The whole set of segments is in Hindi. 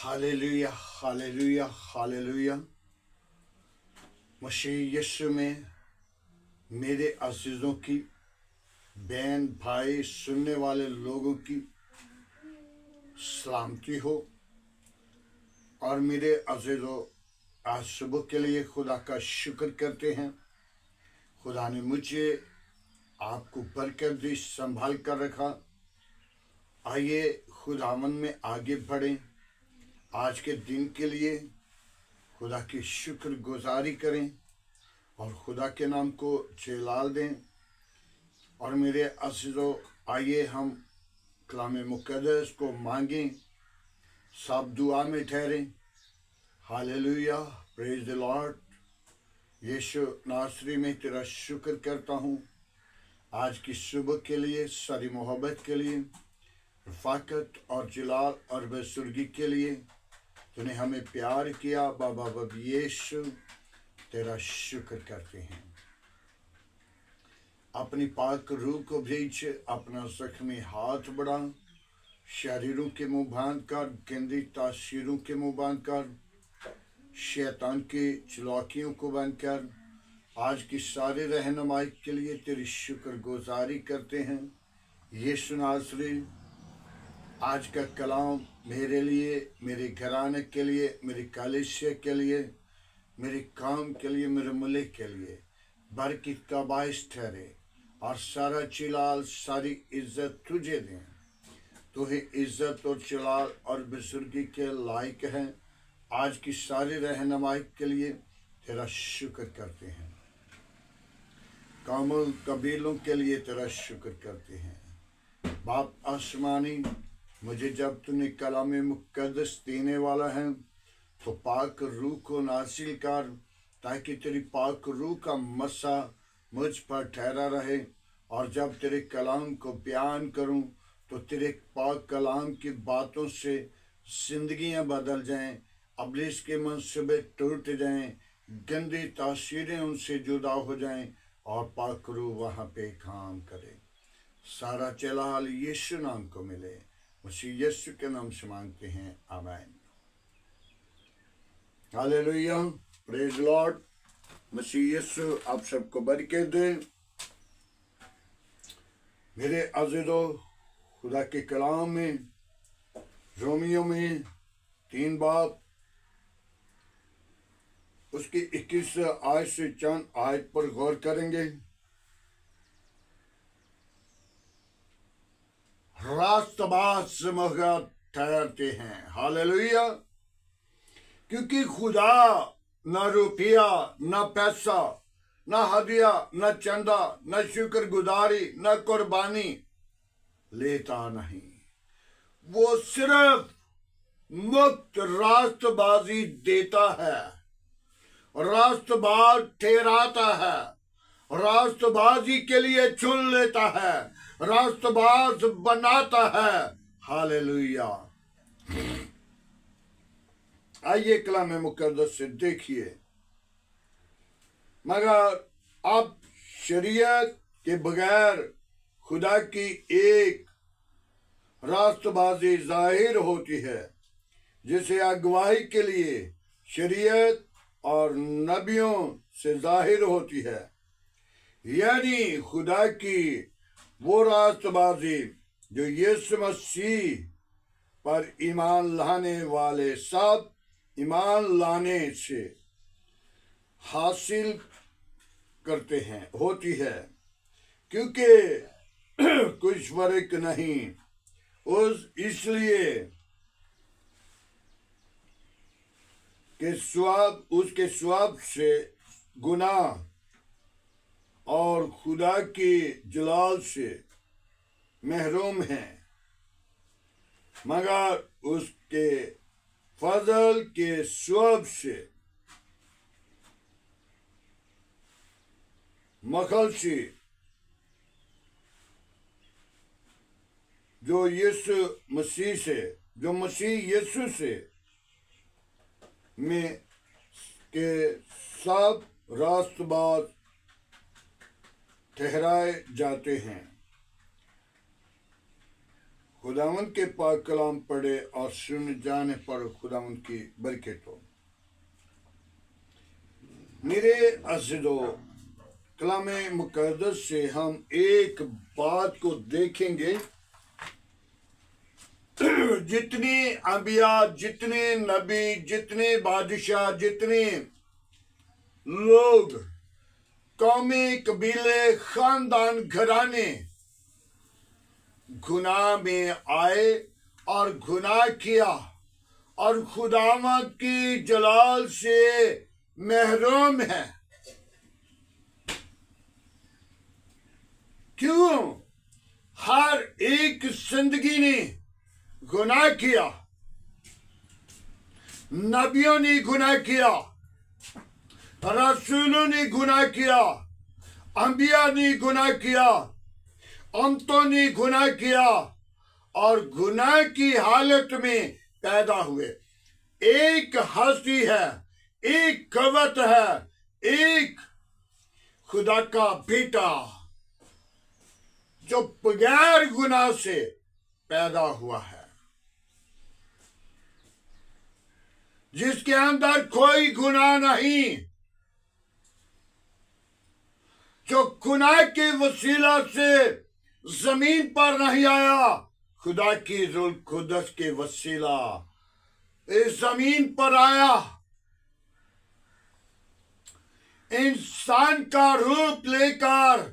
Hallelujah hallelujah hallelujah. मसीह यीशु में मेरे अजीज़ों की, बहन भाई सुनने वाले लोगों की सलामती हो। और मेरे अजीज़ों, आज सुबह के लिए खुदा का शुक्र करते हैं। खुदा ने मुझे आपको बरकत दी, संभाल कर रखा। आइए खुदावन में आगे बढ़ें। आज के दिन के लिए खुदा की शुक्रगुजारी करें और खुदा के नाम को जलाल दें। और मेरे अज़ीज़ों, आइए हम कलाम मुक़द्दस को मांगें, सब दुआ में ठहरें। Hallelujah, praise the Lord. यीशु नासरी में तेरा शुक्र करता हूँ आज की सुबह के लिए, सारी मोहब्बत के लिए, रफ़ाकत और जलाल और बुज़ुर्गी के लिए। तूने हमें प्यार किया बाबा। यीशु तेरा शुक्र करते हैं। अपनी पाक रूह को भेज, अपना जख्मी हाथ बढ़ा, शरीरों के मुंह बांध कर, गंदी तासीरों के मुंह बांध कर, शैतान की चलाकियों को बंद कर, आज की सारी रहनुमाई के लिए तेरी शुक्रगुजारी करते हैं। यीशु नासरी, आज का कलाम मेरे लिए, मेरे घराने के लिए, मेरी कलीसिया के लिए, मेरे काम के लिए, मेरे मुल्क के लिए बरकत का बाइस ठहरे और सारा चिलाल, सारी इज्जत तुझे दें। तो ही इज्जत और चिलाल और बुजुर्गी के लायक है। आज की सारी रहनुमाई के लिए तेरा शुक्र करते हैं। कामुल कबीलों के लिए तेरा शुक्र करते हैं। बाप आसमानी, मुझे जब तूने कलाम मुक़द्दस देने वाला है तो पाक रूह को नासिल कर, ताकि तेरी पाक रूह का मसा मुझ पर ठहरा रहे। और जब तेरे कलाम को बयान करूं तो तेरे पाक कलाम की बातों से जिंदगियां बदल जाएं, अब्लिस के मंसूबे टूट जाएं, गंदी तासीरें उनसे जुदा हो जाएं और पाक रूह वहाँ पे काम करे। सारा जलाल यीशु नाम को मिले। मसीह यीशु के नाम से मांगते हैं, आमीन। Hallelujah, praise Lord. मसीह यीशु आप सबको बरकत दे। मेरे अज़ीज़ों, खुदा के कलाम में रोमियो में 3 बाब उसकी 21 आयत से चंद आयत पर गौर करेंगे। रास्तबाज मगर ठहरते हैं। हालेलुया, क्योंकि खुदा न रुपया, न पैसा, न हदिया, न चंदा, न शुक्रगुजारी, न कुर्बानी लेता नहीं। वो सिर्फ मुफ्त रास्तबाजी देता है, रास्तबाज ठहराता है, रास्तबाजी के लिए चुन लेता है, रास्तबाज बनाता है। हालेलुया। आइए कलाम मुक़द्दस से देखिए। मगर अब शरीयत के बगैर खुदा की एक रास्तबाजी जाहिर होती है, जिसे अगुवाई के लिए शरीयत और नबियों से जाहिर होती है, यानी खुदा की वो रास्तबाजी जो यीशु मसीह पर ईमान लाने वाले सब ईमान लाने से हासिल करते हैं, होती है। क्योंकि कुछ फर्क नहीं इसलिए कि उसके स्वाब से गुनाह और खुदा की जलाल से महरूम हैं, मगर उसके फजल के स्वाब से मखलसी जो मसीह यीशु से में के सब रास्तबाज ठहराए जाते हैं। खुदावंद के पाक कलाम पढ़े और सुन जाने पर खुदावंद की बरकत हो। मेरे अज़ीज़ों, कलाम मुक़द्दस से हम एक बात को देखेंगे। जितने अंबिया, जितने नबी, जितने बादशाह, जितने लोग, कौमें, कबीले, खानदान, घराने गुनाह में आए और गुनाह किया और खुदावंद की जलाल से महरूम है। क्यों? हर एक जिंदगी ने गुनाह किया, नबियों ने गुनाह किया, रसूलों ने गुनाह किया, अंबिया ने गुनाह किया, अमतों ने गुनाह किया और गुनाह की हालत में पैदा हुए। एक हस्ती है, एक कवत है, एक खुदा का बेटा जो बगैर गुनाह से पैदा हुआ है, जिसके अंदर कोई गुनाह नहीं, जो गुनाह के वसीला से जमीन पर नहीं आया, खुदा की रूह कुदस के वसीला इस जमीन पर आया, इंसान का रूप लेकर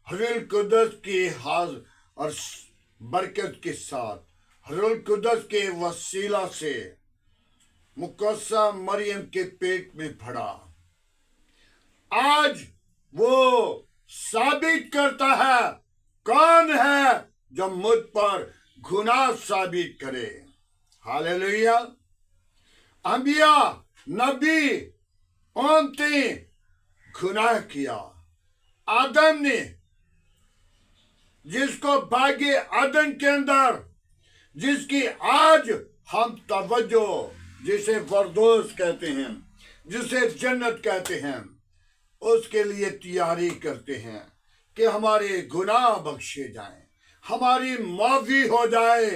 रूह कुदस की हाज और बरकत के साथ रूह कुदस के वसीला से मुकद्दसा मरियम के पेट में पड़ा। आज वो साबित करता है कौन है जो मुझ पर गुनाह साबित करे। हालेलुया। अंबिया, नबी, उम्मतें गुनाह किया। आदम ने, जिसको भाग्य अदन के अंदर, जिसकी आज हम तवज्जो, जिसे फरदौस कहते हैं, जिसे जन्नत कहते हैं, उसके लिए तैयारी करते हैं कि हमारे गुनाह बख्शे जाएं, हमारी माफी हो जाए,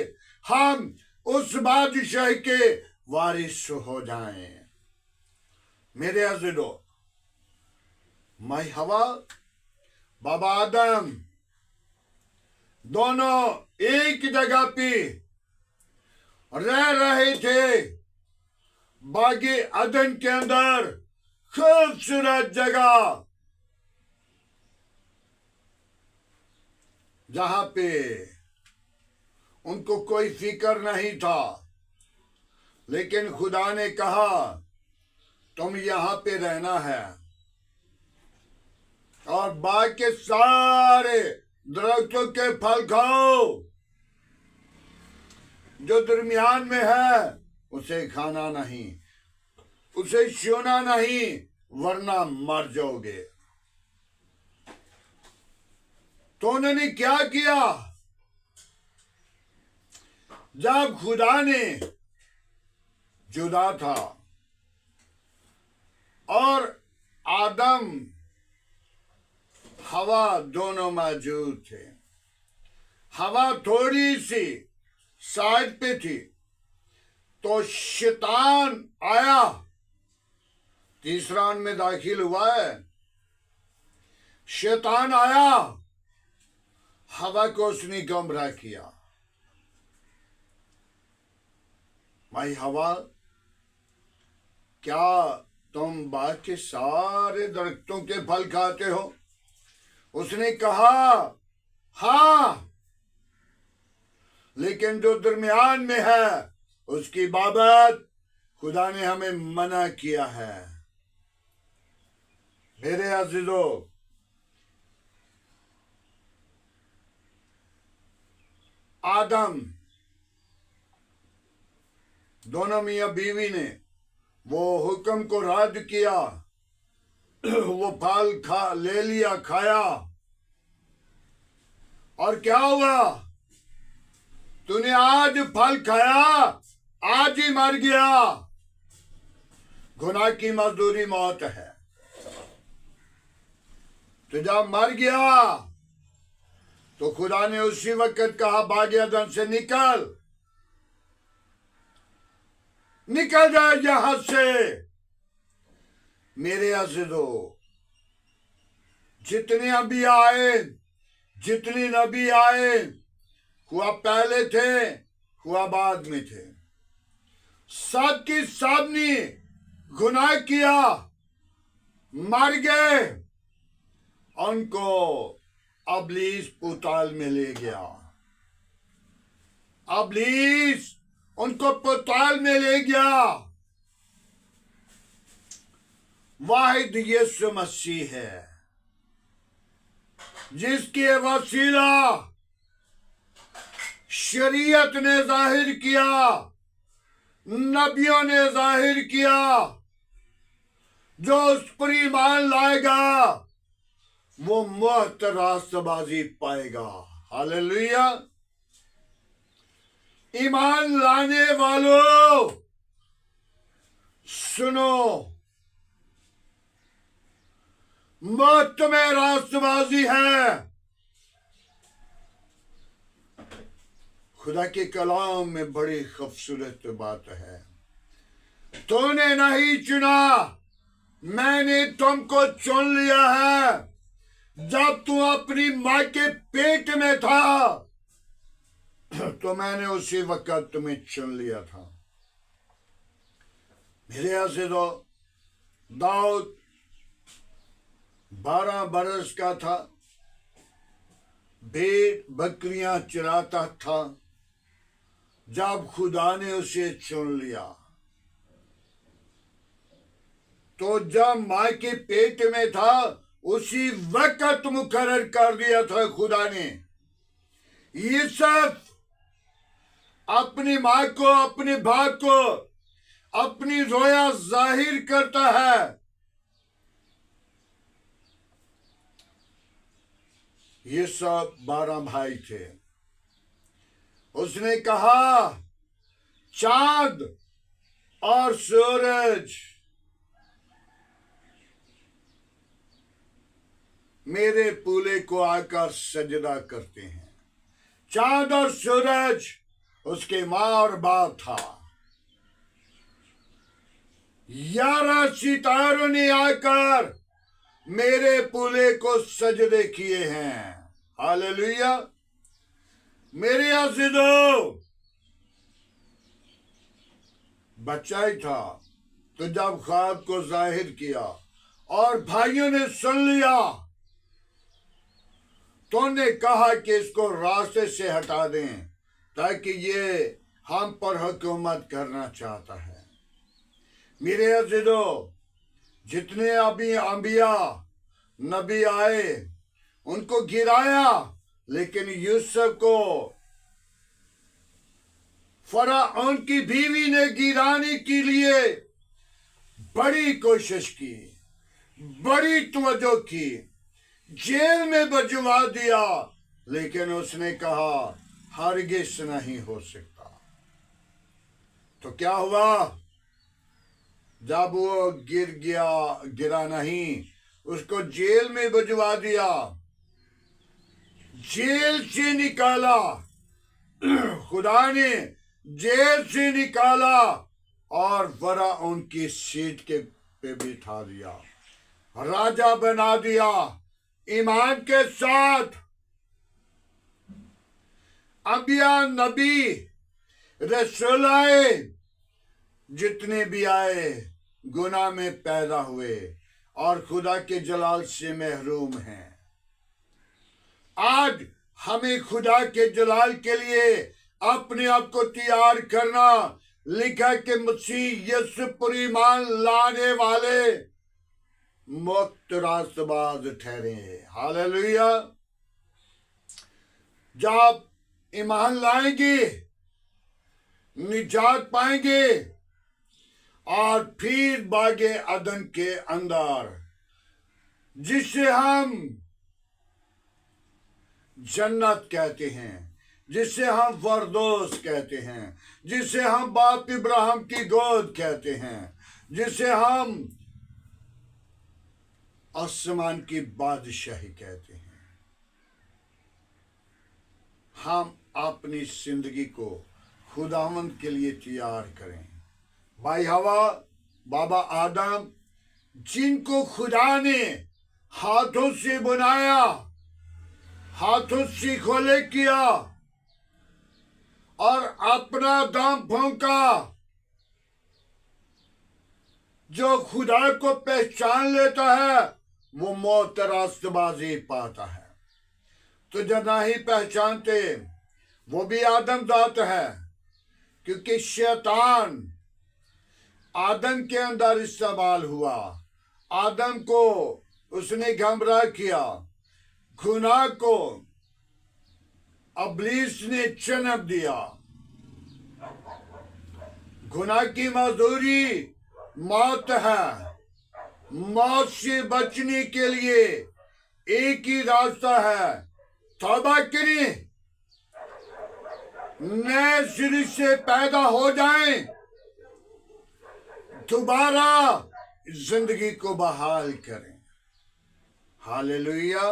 हम उस बादशाह के वारिस हो जाएं। मेरे अज़ीज़ों, माई हवा, बाबा आदम दोनों एक जगह पे रह रहे थे, बागे अदन के अंदर, खूबसूरत जगह, जहां पे उनको कोई फिक्र नहीं था। लेकिन खुदा ने कहा तुम यहां पे रहना है और बाग के सारे दरख्तों के फल खाओ, जो दरमियान में है उसे खाना नहीं, उसे छूना नहीं, वरना मर जाओगे। तो उन्होंने क्या किया? जब खुदा ने जुदा था और आदम हवा दोनों मौजूद थे, हवा थोड़ी सी साइड पे थी, तो शैतान आया, तीसरा में दाखिल हुआ है। शैतान आया, हवा को उसने गुमराह किया। भाई हवा, क्या तुम बाग के सारे दरख्तों के फल खाते हो? उसने कहा हाँ, लेकिन जो दरमियान में है उसकी बाबत खुदा ने हमें मना किया है। मेरे अज़ीज़ों, आदम, दोनों मियां बीवी ने वो हुक्म को रद्द किया, वो फल ले लिया, खाया, और क्या हुआ? तूने आज फल खाया, आज ही मर गया। गुनाह की मजदूरी मौत है। तो जब मर गया तो खुदा ने उसी वक्त कहा, बाग अदन से निकल जा यहां से। मेरे अज़ीज़ों, जितने अभी आए, जितने नबी आए, हुआ पहले थे, हुआ बाद में थे, सब की सब ने गुनाह किया, मर गए। उनको अबलीस पुताल में ले गया। अबलीस उनको पुताल में ले गया। वाहिद यीशु मसीह है, जिसके वसीला शरीयत ने जाहिर किया, नबियों ने जाहिर किया। जो उस पर ईमान लाएगा वो मुफ्त रास्तबाजी पाएगा। हालेलुया। ईमान लाने वालों सुनो, मुफ्त में रास्तबाजी है। खुदा के कलाम में बड़ी खूबसूरत बात है, तूने नहीं चुना, मैंने तुमको चुन लिया है। जब तू अपनी मां के पेट में था तो मैंने उसी वक्त तुम्हें चुन लिया था। मेरे अज़ीज़ों, दाऊद 12 बरस का था, भेड़ बकरियां चराता था जब खुदा ने उसे चुन लिया। तो जब मां के पेट में था उसी वक्त मुकर्रर कर दिया था खुदा ने। ये सब अपनी मां को, अपने भाग को, अपनी रोया जाहिर करता है। ये सब 12 भाई थे। उसने कहा, चांद और सूरज मेरे पूले को आकर सजदा करते हैं। चांद और सूरज उसके मां और बाप था। 11 सितारों ने आकर मेरे पूले को सजदे किए हैं। हालेलुया। मेरे अज़ीज़ों, बच्चा ही था तो जब ख्वाब को जाहिर किया और भाइयों ने सुन लिया तो उन्होंने कहा कि इसको रास्ते से हटा दें ताकि ये हम पर हुकूमत करना चाहता है। मेरे अज़ीज़ों, जितने अभी अंबिया नबी आए उनको गिराया, लेकिन यूसुफ को फराउन की बीवी ने गिराने के लिए बड़ी कोशिश की, बड़ी तवज्जो की, जेल में भिजवा दिया, लेकिन उसने कहा हरगिज़ नहीं हो सकता। तो क्या हुआ? जब वो गिरा नहीं, उसको जेल में भिजवा दिया, जेल से निकाला। खुदा ने जेल से निकाला और फराउन की सीट के पे बिठा दिया, राजा बना दिया। ईमान के साथ अंबिया नबी रसूल आए, जितने भी आए गुनाह में पैदा हुए और खुदा के जलाल से महरूम हैं। आज हमें खुदा के जलाल के लिए अपने आप को तैयार करना। लिखा कि मसीह यीशु पर ईमान लाने वाले मुक्त रास्तबाज ठहरे। हालेलुया। जब ईमान लाएंगे निजात पाएंगे और फिर बागे अदन के अंदर, जिसे हम जन्नत कहते हैं, जिसे हम फरदौस कहते हैं, जिसे हम बाप इब्राहिम की गोद कहते हैं, जिसे हम आसमान की बादशाही कहते हैं, हम अपनी जिंदगी को खुदावंद के लिए तैयार करें। भाई हवा, बाबा आदम, जिनको खुदा ने हाथों से बनाया, हाथों से खोले किया और अपना दम फूंका, जो खुदा को पहचान लेता है वो मौत रास्तबाजी पाता है। तो जब नहीं पहचानते, वो भी आदम जात है, क्योंकि शैतान आदम के अंदर इस्तेमाल हुआ। आदम को उसने गुमराह किया, गुनाह को इब्लीस ने जन्म दिया। गुनाह की मजदूरी मौत है। मौत से बचने के लिए एक ही रास्ता है, तौबा करें, नए सिरे से पैदा हो जाएं, दोबारा जिंदगी को बहाल करें। हालेलुया।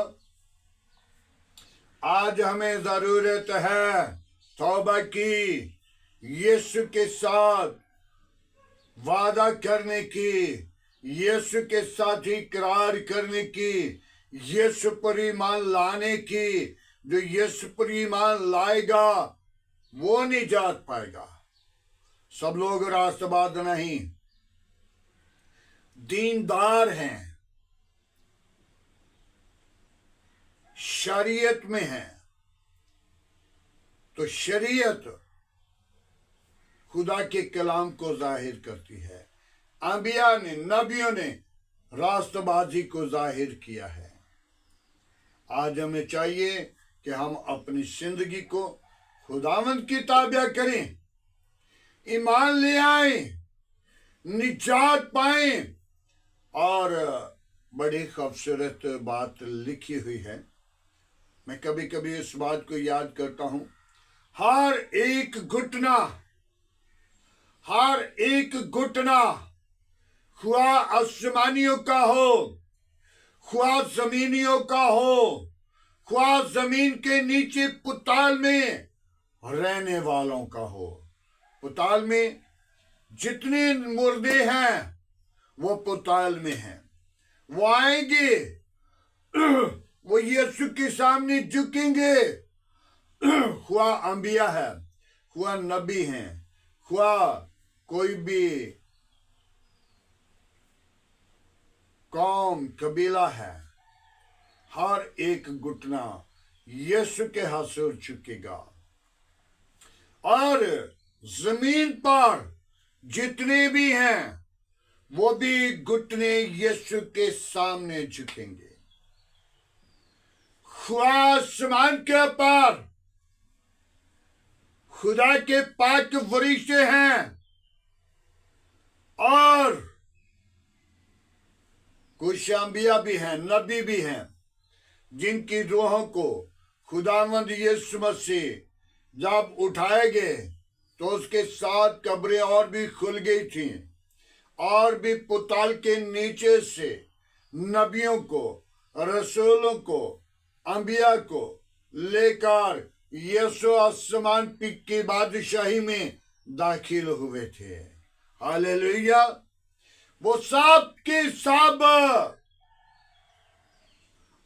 आज हमें जरूरत है तौबा की, यीशु के साथ वादा करने की, यीशु के साथ इकरार करने की, यीशु पर ईमान लाने की। जो यीशु पर ईमान लाएगा वो निजात पाएगा। सब लोग रास्तबाज नहीं, दीनदार हैं, शरीयत में हैं। तो शरीयत खुदा के कलाम को जाहिर करती है। अंबिया ने, नबियों ने रास्तबाजी को जाहिर किया है। आज हमें चाहिए कि हम अपनी जिंदगी को खुदावंद की ताबिया करें, ईमान ले आए, निजात पाएं। और बड़ी खूबसूरत बात लिखी हुई है, मैं कभी कभी इस बात को याद करता हूं। हर एक घुटना, हर एक घुटना, खुआ आसमानियों का हो, खुआ जमीनियों का हो, खुआ जमीन के नीचे पुताल में रहने वालों का हो। पुताल में जितने मुर्दे हैं वो पुताल में हैं। वो आएंगे, वो यीशु के सामने झुकेंगे। खुआ अंबिया है, खुआ नबी हैं, खुआ कोई भी कौम कबीला है, हर एक घुटना यीशु के हजूर झुकेगा। और जमीन पर जितने भी हैं वो भी घुटने यीशु के सामने झुकेंगे। खुदा आसमान के ऊपर खुदा के पाक फरिश्ते हैं और कुछ अंबिया भी हैं, नबी भी हैं, जिनकी रूहों को खुदावंद यीशु मसीह जब उठाए गए तो उसके साथ कब्रें और भी खुल गई थी, और भी पुताल के नीचे से नबियों को, रसूलों को, अंबिया को लेकर यीशु आसमान की बादशाही में दाखिल हुए थे। हालेलुया। वो सब के सब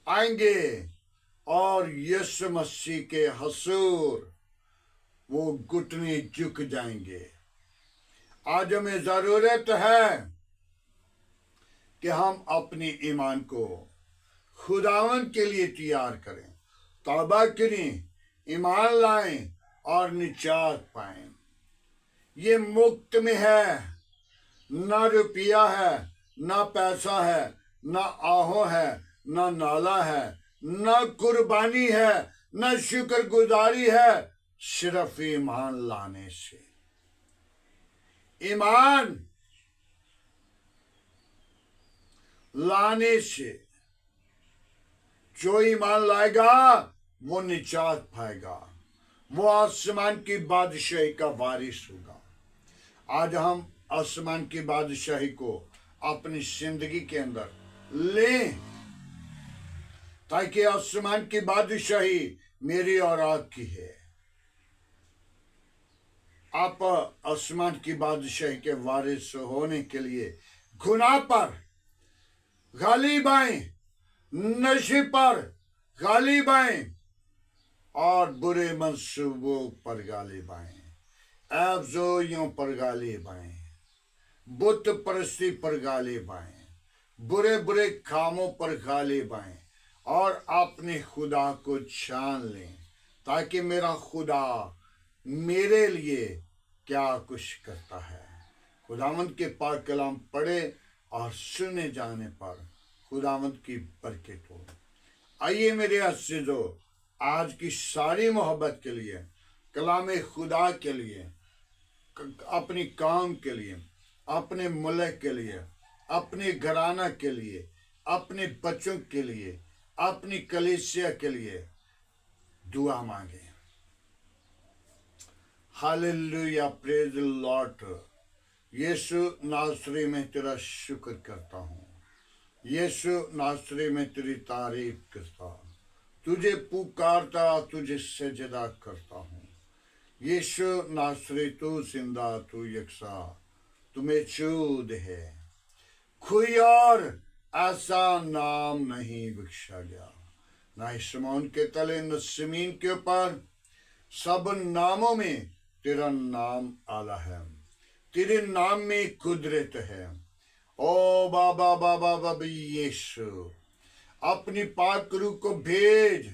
आएंगे और यीशु मसीह के हजूर वो घुटने झुक जाएंगे। आज हमें जरूरत है कि हम अपने ईमान को खुदावंद के लिए तैयार करें, तौबा करें, ईमान लाएं और निजात पाएं। ये मुफ्त में है, ना रुपया है, ना पैसा है, ना आहो है, ना नाला है, ना कुर्बानी है, ना शुक्रगुजारी है, सिर्फ ईमान लाने से। ईमान लाने से जो ईमान लाएगा वो निजात पाएगा, वो आसमान की बादशाही का वारिस होगा। आज हम आसमान की बादशाही को अपनी जिंदगी के अंदर लें, ताकि आसमान की बादशाही मेरी और आपकी है। आप आसमान की बादशाही के वारिस होने के लिए गुनाह पर गालिब आए, नशे पर गालिब आए और बुरे मंसूबों पर गालिब आए, अफजोइयों पर गालिब आए, बुत परस्ती पर गालिब आए, बुरे बुरे कामों पर गालिब आए और अपने खुदा को जान लें, ताकि मेरा खुदा मेरे लिए क्या कुछ करता है। खुदावंद के पाक कलाम पढ़े और सुने जाने पर खुदावंद की बरकत हो। आइए मेरे अज़ीज़ों, आज की सारी मोहब्बत के लिए, कलाम खुदा के लिए, अपनी काम के लिए, अपने मुल्क के लिए, अपने घराना के लिए, अपने बच्चों के लिए, अपनी कलीसिया के लिए दुआ मांगे। Hallelujah, praise the Lord. यीशु नासरी में तेरा शुक्र करता हूँ, यीशु नासरी में तेरी तारीफ करता, तुझे पुकारता, तुझे सजदा करता हूँ। यीशु नासरी तू जिंदा, तू यकसा, तुम्हें चूद है, कोई और ऐसा नाम नहीं बख्शा गया, ना आसमान के तले न जमीन के ऊपर, सब नामों में तेरा नाम आला है, तेरे नाम में कुदरत है। ओ बाबा बाबा बाबा यीशु, अपनी पाक रूह को भेज,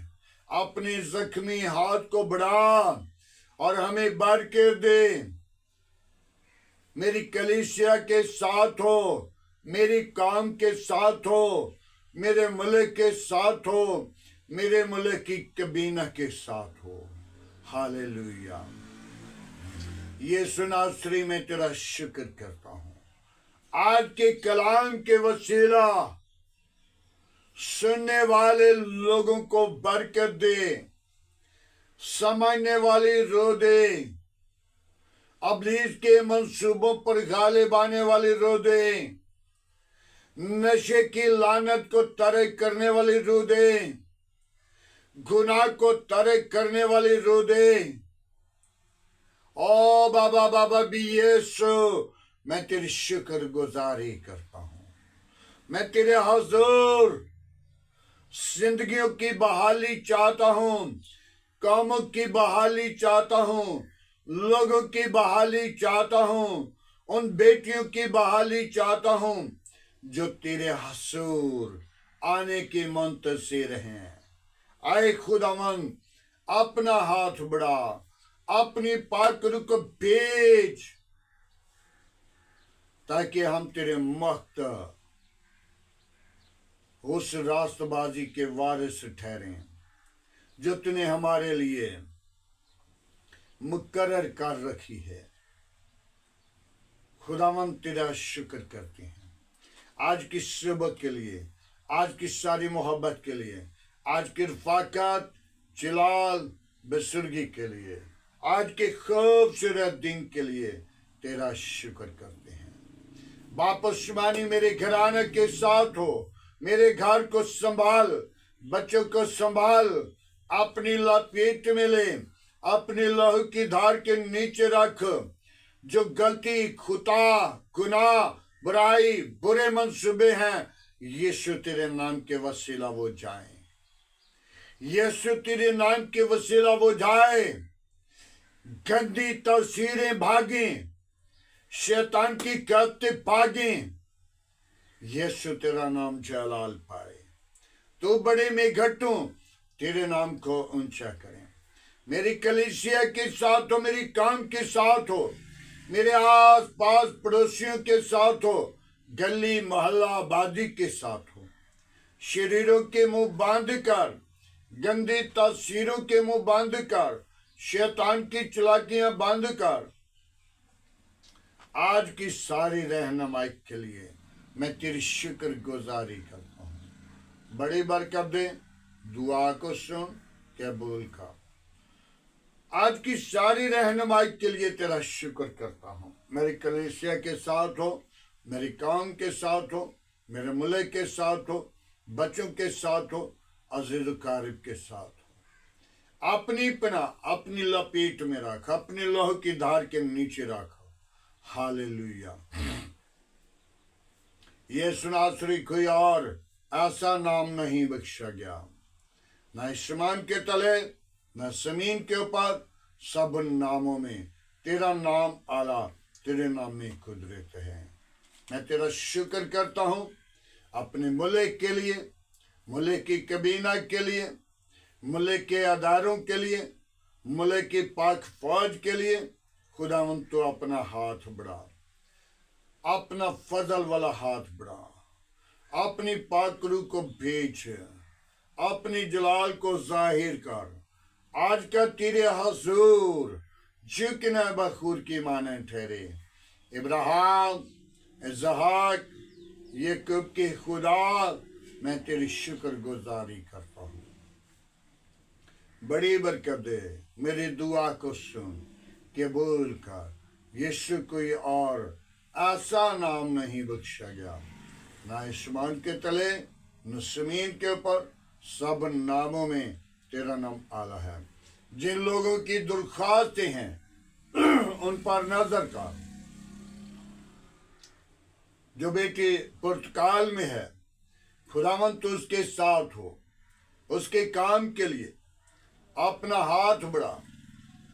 अपने जख्मी हाथ को बढ़ा और हमें बरकत दे। मेरी कलीसिया के साथ हो, मेरी काम के साथ हो, मेरे मुल्क के साथ हो, मेरे मुल्क की कबीना के साथ हो। हालेलुया। यीशु नासरी में तेरा शुक्र करता हूँ। आज के कलाम के वसीला सुनने वाले लोगों को बरकत दे, समझने वाली रो दे, इब्लीस के मंसूबों पर गालिब आने वाली रो दे, नशे की लानत को तरक करने वाली रो दे, गुनाह को तरक करने वाली रो दे। ओ बाबा बाबा भी यीशु, मैं तेरी शुक्र गुजारी करता हूँ। मैं तेरे हुजूर जिंदगियों की बहाली चाहता हूँ, कामों की बहाली चाहता हूँ, लोगों की बहाली चाहता हूँ, उन बेटियों की बहाली चाहता हूँ जो तेरे हुजूर आने की मुंतज़िर हैं। आए खुदावन, अपना हाथ बढ़ा, अपनी पाक रूह को भेज, ताकि हम तेरे मुक्त उस रास्तबाजी के वारिस ठहरें जो तूने हमारे लिए मुकर्रर कर रखी है। खुदावन तेरा शुक्र करते हैं आज की सुबह के लिए, आज की सारी मोहब्बत के लिए, आज की रफाकत जलाल बजुर्गी के लिए, आज के खूबसूरत दिन के लिए तेरा शुक्र करते हैं। बापसमानी मेरे घराने के साथ हो, मेरे घर को संभाल, बच्चों को संभाल, अपनी लपेट में ले, अपनी लहू की धार के नीचे रख। जो गलती, खुता, गुनाह, बुराई, बुरे मंसूबे हैं, यीशु तेरे नाम के वसीला वो जाए, यीशु तेरे नाम के वसीला वो जाए। गंदी तस्वीरें भागें, शैतान की करते भागें, यीशु तेरा नाम जलाल पाए। तो बड़े में घटूं, तेरे नाम को ऊंचा करें। मेरी कलीसिया के साथ हो, मेरी काम के साथ हो, मेरे आस पास पड़ोसियों के साथ हो, गली मोहल्ला आबादी के साथ हो। शरीरों के मुंह बांध कर, गंदी तस्वीरों के मुंह बांध कर, शैतान की चालाकियां बांध कर, आज की सारी रहनुमाई के लिए मैं तेरी शुक्र गुजारी करता हूँ। बड़ी बरकत दे, दुआ को सुन, कबूल कर। आज की सारी रहनुमाई के लिए तेरा शुक्र करता हूँ। मेरी कलीसिया के साथ हो, मेरी काम के साथ हो, मेरे मुल्क के साथ हो, बच्चों के साथ हो, अजीज़ व क़रीब के साथ हो। अपनी पनाह अपनी लपेट में रख, अपनी लौह की धार के नीचे रखो। हालेलुया। यीशु नासरी कोई और ऐसा नाम नहीं बख्शा गया, न आसमान के तले न जमीन के ऊपर, सब नामों में तेरा नाम आला, तेरे नाम में कुदरत है। मैं तेरा शुक्र करता हूँ अपने मुल्क के लिए, मुल्क की कबीना के लिए, मुल्क के अदारों के लिए, मुल्क की पाक फौज के लिए। खुदावंद तो अपना हाथ बढ़ा, अपना फजल वाला हाथ बढ़ा, अपनी पाक रूह को भेज, अपनी जलाल को जाहिर कर। आज का तेरे हजूर झुकना बखूर की माने ठहरे। इब्राहिम, इसहाक, याकूब के खुदा, मैं तेरी शुक्र गुजारी करता हूँ। बड़ी बरकत दे, मेरी दुआ को सुन, कबूल कर। यीशु कोई और ऐसा नाम नहीं बख्शा गया, ना आसमान के तले न जमीन के ऊपर, सब नामों में तेरा नाम आला है। जिन लोगों की दुर्खास्तें हैं उन पर नजर कर। जो बेटी पुर्तगाल में है, खुदावंद तो उसके साथ हो, उसके काम के लिए अपना हाथ बढ़ा,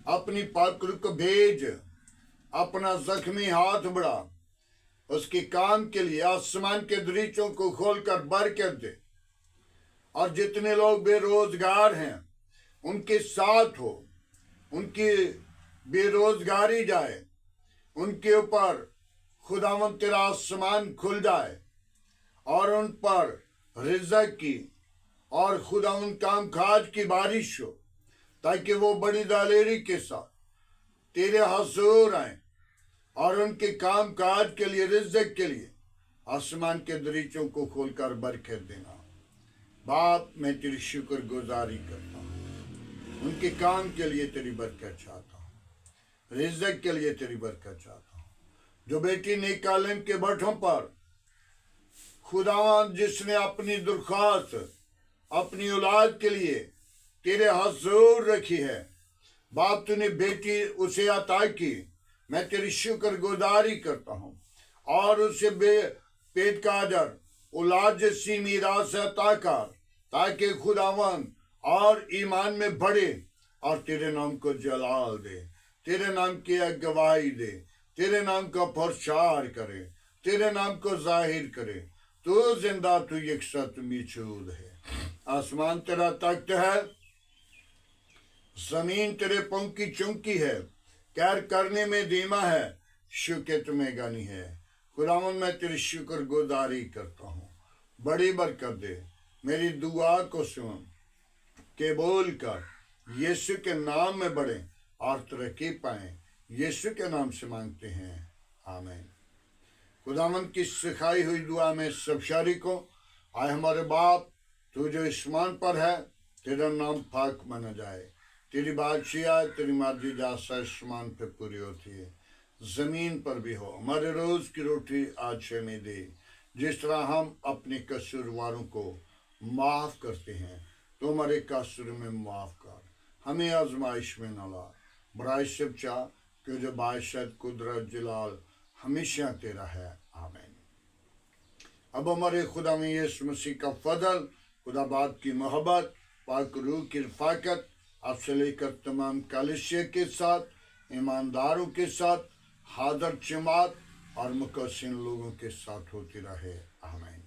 अपनी पाक रूह को भेज, अपना जख्मी हाथ बढ़ा, उसके काम के लिए आसमान के दरीचों को खोलकर बरकत दे। और जितने लोग बेरोजगार हैं उनके साथ हो, उनकी बेरोजगारी जाए, उनके ऊपर खुदावंद तेरा आसमान खुल जाए और उन पर रिज़्क़ की और खुदावंद काम काज की बारिश हो, ताकि वो बड़ी दालेरी के साथ तेरे हुजूर आए और उनके काम काज के लिए, रिज़्क़ के लिए आसमान के दरीचों को खोलकर बरकत देना। बाप, मैं तेरी शुक्र गुजारी करता हूँ, उनके काम के लिए तेरी बरकत चाहता हूँ, रिज़्क़ के लिए तेरी बरकत चाहता हूँ। जो बेटी निकालन के बठों पर खुदावंद जिसने अपनी दुर्खास्त अपनी औलाद के लिए तेरे हुजूर रखी है, बाप तूने बेटी उसे अता की, मैं तेरी शुक्र गुजारी करता हूँ। और उसे पेट का अजर औलाद जैसी मीरास अता कर, ताकि खुदावंद और ईमान में बढ़े और तेरे नाम को जलाल दे, तेरे नाम की गवाही दे, तेरे नाम का प्रचार करे, तेरे नाम को जाहिर करे। तू जिंदा, तू यकसत मौजूद है। आसमान तेरा तख्त है, जमीन तेरे पांव की चौकी है, कैर करने में धीमा है, शुक्र में गनी है। खुदावंद मैं तेरी शुक्र गुजारी करता हूँ, बड़ी बरकत दे, मेरी दुआ को सुन, कबूल कर। यीशु के नाम में बढ़े और तरक्की पाएं, यीशु के नाम से मांगते हैं, आमीन। खुदावंद की सिखाई हुई दुआ में सब शरीकों, आए हमारे बाप, तू जो आसमान पर है, तेरा नाम पाक माना जाए, तेरी बादशाह, तेरी मर्जी जैसा आसमान पे पूरी होती है जमीन पर भी हो। हमारे रोज की रोटी आज हमें दे, जिस तरह हम अपने कसूरवारों को माफ करते हैं, तो हमारे कसूर में माफ कर, हमें आजमाइश में न ला, बड़ाई सब चाह, कि जो बादशाह कुदरत जलाल हमेशा तेरा है, आमीन। अब हमारे खुदा में यीशु मसीह का फजल, खुदा बाप की मोहब्बत, पाक रूह की रफ़ाकत आपसे लेकर तमाम कलीसिया के साथ, ईमानदारों के साथ, हाज़िर जमात और मुकस्सिन लोगों के साथ होती रहे, आमीन।